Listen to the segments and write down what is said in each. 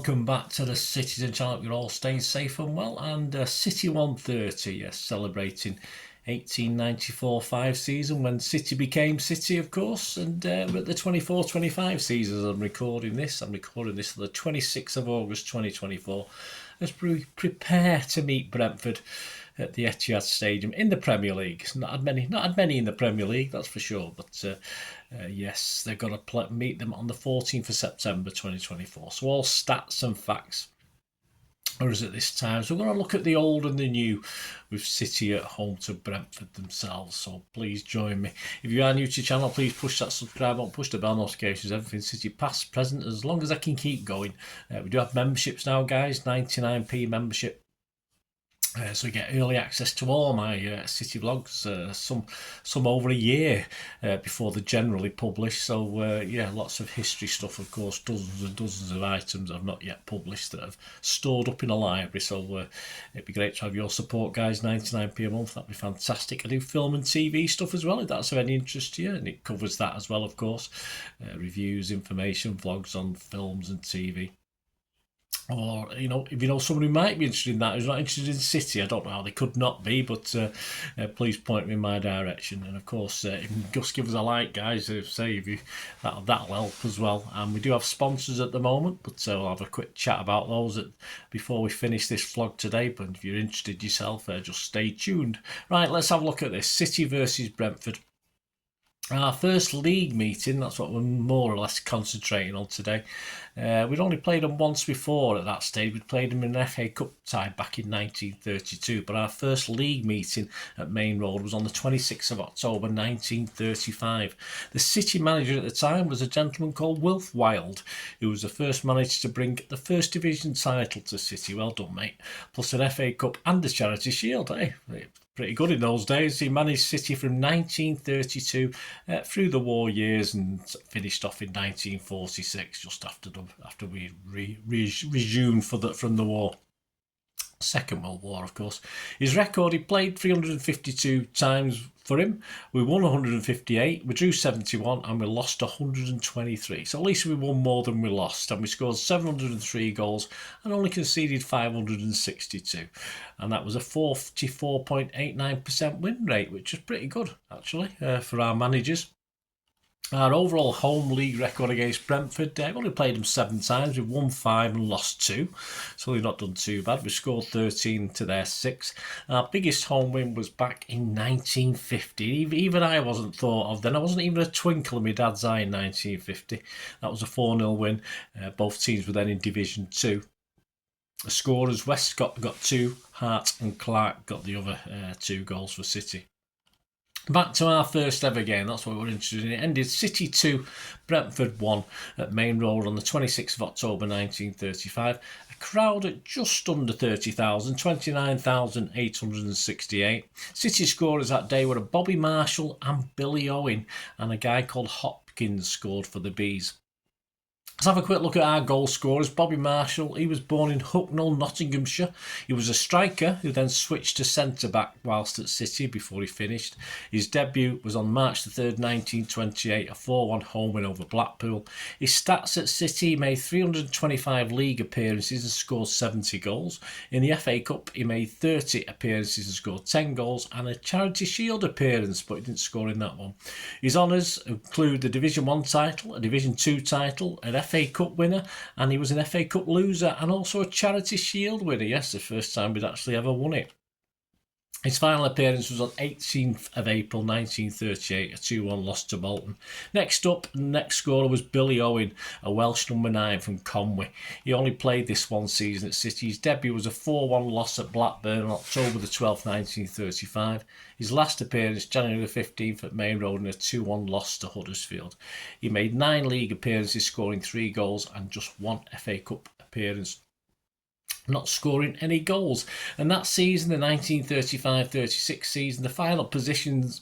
welcome back to the Citizen channel. You're all staying safe and well. And CITY130, yes, celebrating 1894-5 season when City became City, of course. And we're at the 24-25 season as I'm recording this. I'm recording this on the 26th of August 2024 as we prepare to meet Brentford at the Etihad Stadium in the Premier League. Not had many in the Premier League, that's for sure. But yes, they've got to meet them on the 14th of September 2024. So all stats and facts are at this time. So we're going to look at the old and the new with City at home to Brentford themselves. So please join me. If you are new to the channel, please push that subscribe button, push the bell notifications, everything City past, present, as long as I can keep going. We do have memberships now, guys, 99p membership. So you get early access to all my City vlogs, some over a year before they're generally published. So yeah, lots of history stuff, of course, dozens and dozens of items I've not yet published that I've stored up in a library. So it'd be great to have your support, guys. 99p a month, that'd be fantastic. I do film and TV stuff as well, if that's of any interest to you, and it covers that as well, of course. Reviews, information, vlogs on films and TV. Or, you know, if you know someone who might be interested in that, who's not interested in City, I don't know how they could not be, but please point me in my direction. And of course, if you just give us a like, guys, that'll help as well. And we do have sponsors at the moment, but we'll have a quick chat about those before we finish this vlog today. But if you're interested yourself, just stay tuned. Right, let's have a look at this. City versus Brentford. Our first league meeting, that's what we're more or less concentrating on today. We'd only played them once before at that stage. We'd played them in an FA Cup tie back in 1932, but our first league meeting at Main Road was on the 26th of October 1935. The City manager at the time was a gentleman called Wilf Wild, who was the first manager to bring the First Division title to City. Well done, mate. Plus an FA Cup and a Charity Shield, eh? Pretty good in those days. He managed City from 1932 through the war years and finished off in 1946, just after we resumed from the war. Second World War, of course. His record, he played 352 times for him. We won 158, we drew 71, and we lost 123. So at least we won more than we lost. And we scored 703 goals and only conceded 562. And that was a 44.89% win rate, which is pretty good, actually, for our managers. Our overall home league record against Brentford, we've only played them 7 times. We've won 5 and lost 2, so we've not done too bad. We scored 13 to their 6. Our biggest home win was back in 1950. Even I wasn't thought of then. I wasn't even a twinkle in my dad's eye in 1950. That was a 4-0 win. Both teams were then in Division 2. The scorers, Westcott got 2, Hart and Clark got the other 2 goals for City. Back to our first ever game, that's what we're interested in. It ended City 2, Brentford 1 at Main Road on the 26th of October 1935. A crowd at just under 30,000, 29,868. City scorers that day were Bobby Marshall and Billy Owen, and a guy called Hopkins scored for the Bees. Let's have a quick look at our goal scorers. Bobby Marshall, he was born in Hucknall, Nottinghamshire. He was a striker who then switched to centre-back whilst at City before he finished. His debut was on March the 3rd, 1928, a 4-1 home win over Blackpool. His stats at City, he made 325 league appearances and scored 70 goals. In the FA Cup, he made 30 appearances and scored 10 goals and a Charity Shield appearance, but he didn't score in that one. His honours include the Division 1 title, a Division 2 title, an FA Cup winner, and he was an FA Cup loser and also a Charity Shield winner. Yes, the first time we'd actually ever won it. His final appearance was on 18th of April 1938, a 2-1 loss to Bolton. Next up, the next scorer was Billy Owen, a Welsh number 9 from Conwy. He only played this one season at City. His debut was a 4-1 loss at Blackburn on October the 12th, 1935. His last appearance, January the 15th at Main Road in a 2-1 loss to Huddersfield. He made 9 league appearances, scoring 3 goals and just 1 FA Cup appearance. not scoring any goals. And that season, the 1935-36 season, the final positions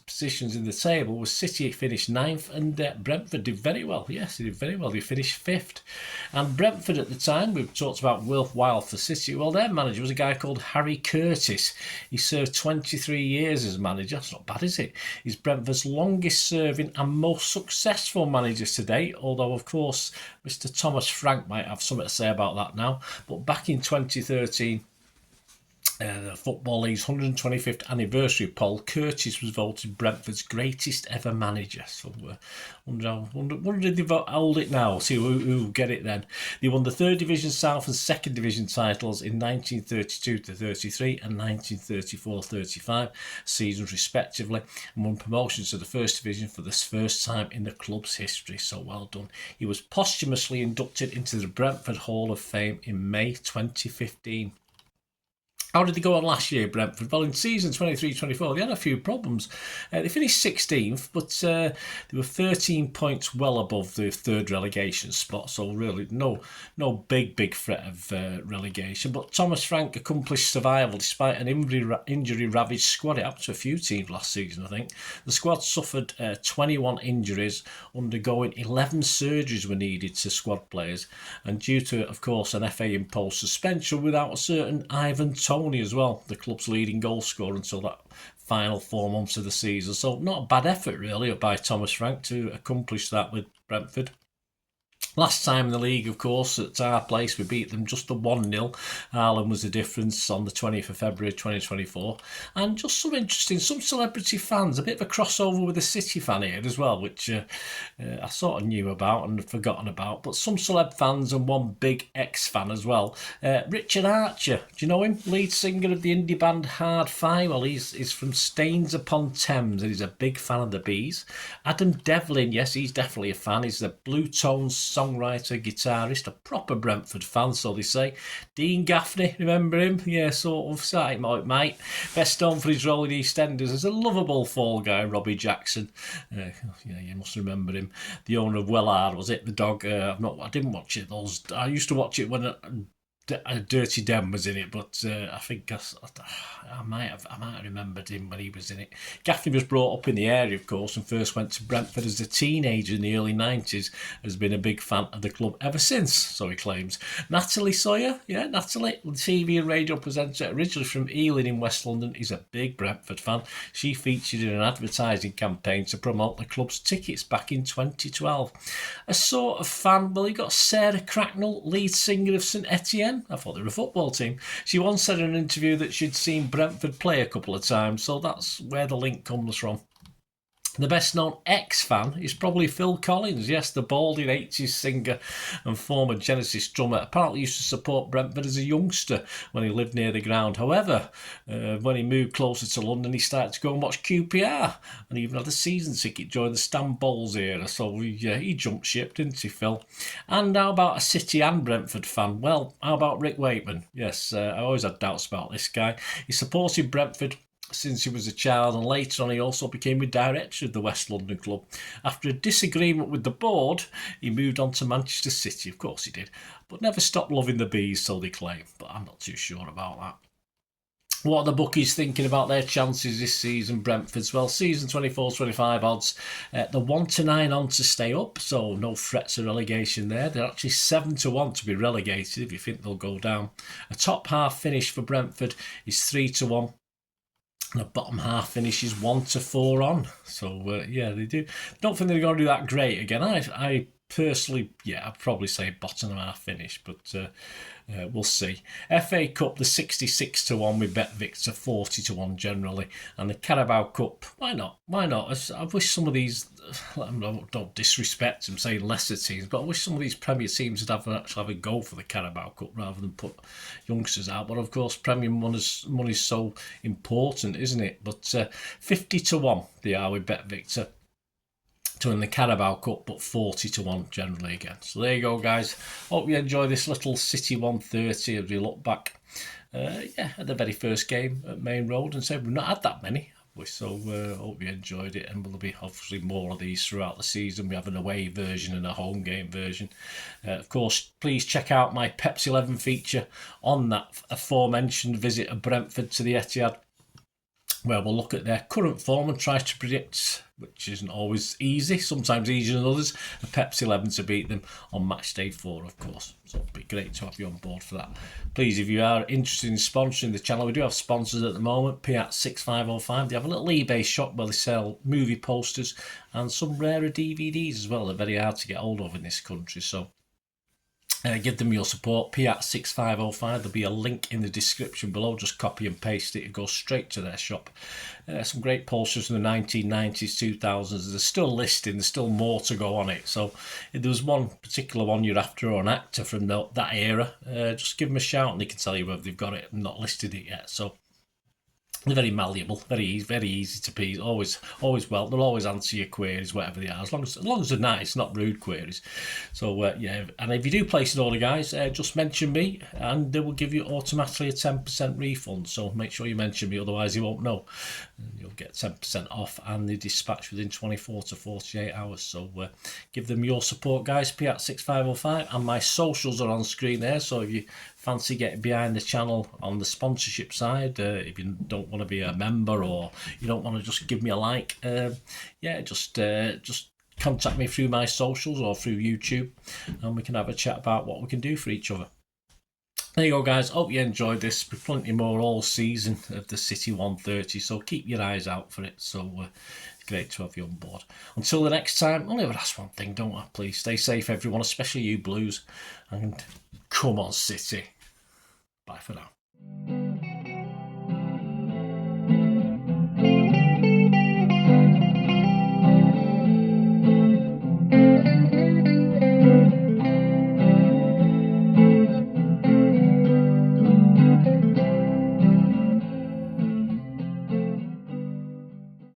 in the table was City finished ninth, and Brentford did very well. Yes, they did very well. They finished fifth. And Brentford at the time, we've talked about worthwhile for City. Well, their manager was a guy called Harry Curtis. He served 23 years as manager. That's not bad, is it? He's Brentford's longest serving and most successful manager to date, although, of course, Mr. Thomas Frank might have something to say about that now. But back in 2013, the Football League's 125th anniversary poll, Curtis was voted Brentford's greatest ever manager. So wonder if they hold it now, see who get it then. They won the 3rd Division South and 2nd Division titles in 1932-33 and 1934-35 seasons respectively, and won promotions to the 1st Division for the first time in the club's history. So well done. He was posthumously inducted into the Brentford Hall of Fame in May 2015. How did they go on last year, Brentford? Well, in season 23-24, they had a few problems. They finished 16th, but they were 13 points well above the 3rd relegation spot, so really no big threat of relegation. But Thomas Frank accomplished survival despite an injury-ravaged squad. It happened to a few teams last season, I think. The squad suffered 21 injuries, undergoing 11 surgeries were needed to squad players, and due to, of course, an FA-imposed suspension without a certain Ivan Toney as well, the club's leading goal scorer until that final 4 months of the season. So not a bad effort really by Thomas Frank to accomplish that with Brentford. Last time in the league, of course, at our place, we beat them just the 1-0. Ireland was the difference on the 20th of February 2024. And just some interesting, some celebrity fans, a bit of a crossover with a City fan here as well, which I sort of knew about and had forgotten about. But some celeb fans and one big ex-fan as well. Richard Archer, do you know him? Lead singer of the indie band Hard Five. Well, he's from Staines upon Thames and he's a big fan of the Bees. Adam Devlin, yes, he's definitely a fan. He's the Blue Tones songwriter, guitarist, a proper Brentford fan, so they say. Dean Gaffney, remember him? Yeah, sort of. Sight mate. Best known for his role in EastEnders as a lovable fall guy, Robbie Jackson. Yeah, you must remember him. The owner of Wellard, was it? The dog. I didn't watch it. I used to watch it when Dirty Den was in it, but I think I might have remembered him when he was in it. Gaffney was brought up in the area, of course, and first went to Brentford as a teenager in the early 90s. Has been a big fan of the club ever since, so he claims. Natalie Sawyer, yeah, Natalie, TV and radio presenter, originally from Ealing in West London, is a big Brentford fan. She featured in an advertising campaign to promote the club's tickets back in 2012. A sort of fan, well, you got Sarah Cracknell, lead singer of St Etienne. I thought they were a football team. She once said in an interview that she'd seen Brentford play a couple of times, so that's where the link comes from. The best known ex-fan is probably Phil Collins, yes, the balding 80s singer and former Genesis drummer. Apparently used to support Brentford as a youngster when he lived near the ground. However, when he moved closer to London, he started to go and watch QPR and even had a season ticket during the Stan Bowles era. So he jumped ship, didn't he, Phil? And how about a City and Brentford fan? Well, how about Rick Wakeman? Yes, I always had doubts about this guy. He supported Brentford since he was a child, and later on he also became the director of the West London club. After a disagreement with the board, he moved on to Manchester City. Of course he did, but never stopped loving the Bees, so they claim, but I'm not too sure about that. What are the bookies thinking about their chances this season, Brentford's? Well, season 24-25 odds, they're 1-9 on to stay up, so no threats of relegation there. They're actually 7-1 to be relegated if you think they'll go down. A top half finish for Brentford is 3-1. The bottom half finishes 1-4 on. So, yeah, they do. Don't think they're going to do that great again. I personally, I'd probably say bottom half finish, but we'll see. FA Cup, the 66-1 with Bet Victor, 40-1 generally. And the Carabao Cup, why not? I wish some of these, don't disrespect them, saying lesser teams, but I wish some of these Premier teams would actually have a go for the Carabao Cup rather than put youngsters out. But of course, Premier money's so important, isn't it? But 50-1 they are with Bet Victor to win the Carabao Cup, but 40-1 generally again. So there you go, guys. Hope you enjoy this little City 130 as we look back at the very first game at Main Road and say we've not had that many. lovely. So hope you enjoyed it, and there'll be obviously more of these throughout the season. We have an away version and a home game version. Of course, please check out my Pepsi 11 feature on that aforementioned visit of Brentford to the Etihad, where we'll look at their current form and try to predict, which isn't always easy, sometimes easier than others, a Pepsi 11 to beat them on match day 4, of course. So it'd be great to have you on board for that. Please, if you are interested in sponsoring the channel, we do have sponsors at the moment. Piat 6505, they have a little eBay shop where they sell movie posters and some rarer DVDs as well. They're very hard to get hold of in this country, so give them your support. Piat 6505, there'll be a link in the description below. Just copy and paste it. It goes straight to their shop. Some great posters from the 1990s, 2000s. There's still listing. There's still more to go on it. So if there was one particular one you're after, or an actor from that era, just give them a shout and they can tell you whether they've got it and not listed it yet. So they're very malleable, very easy to please. Always well. They'll always answer your queries, whatever they are, as long as they're nice, not rude queries. So yeah, and if you do place an order, guys, just mention me, and they will give you automatically a 10% refund. So make sure you mention me, otherwise you won't know. You'll get 10% off, and they dispatch within 24 to 48 hours. So give them your support, guys. Piat 6505, and my socials are on screen there. So if you fancy getting behind the channel on the sponsorship side, if you don't want to be a member, or you don't want to just give me a like, yeah, just contact me through my socials or through YouTube, and we can have a chat about what we can do for each other. There you go, guys. Hope you enjoyed this. There'll be plenty more all season of the City 130, so keep your eyes out for it. So it's great to have you on board. Until the next time, only ever ask one thing, don't I? Please stay safe, everyone, especially you Blues, and come on, City. Bye for now.